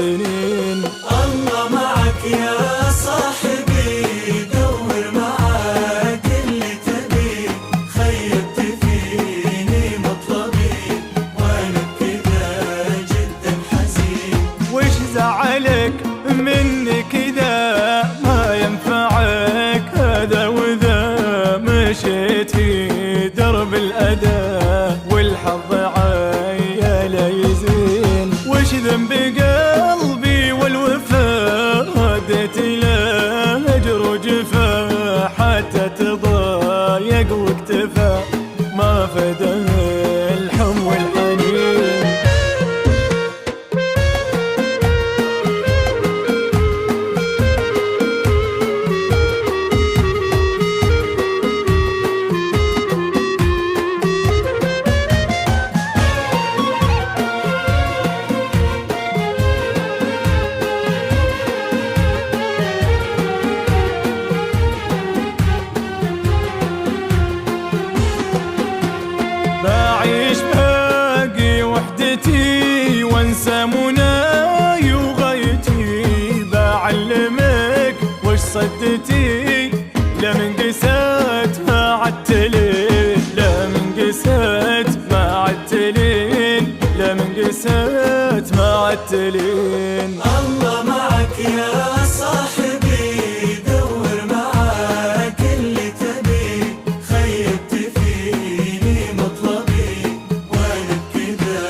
سنين. الله معك يا صاحبي، دور معاك اللي تبي، خيبت فيني مطلبي وانا كذا جدا حزين. وش زعلك مني كذا ما ينفعك هذا وذا، مشيت في درب الأذى والحظ عيال يزين. وش ذنب قلبي والوفا هديت له أجر وجفا، حتى تضايق واكتفى ما فدا الحم والحنين. بعيش باقي وحدتي وانسى مناي وغايتي، بعلمك وش صدتي لا من قسات ما عدتلين، لا من قسات ما عدتلين، لا من قسات ما عدتلين. الله معك يا صاحبي، دور معاك اللي تبي، خيبت فيني مطلبي وانا بكذا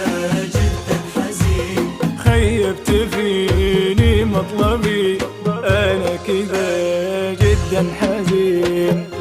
جدا حزين. خيبت فيني مطلبي أنا كذا جدا حزين.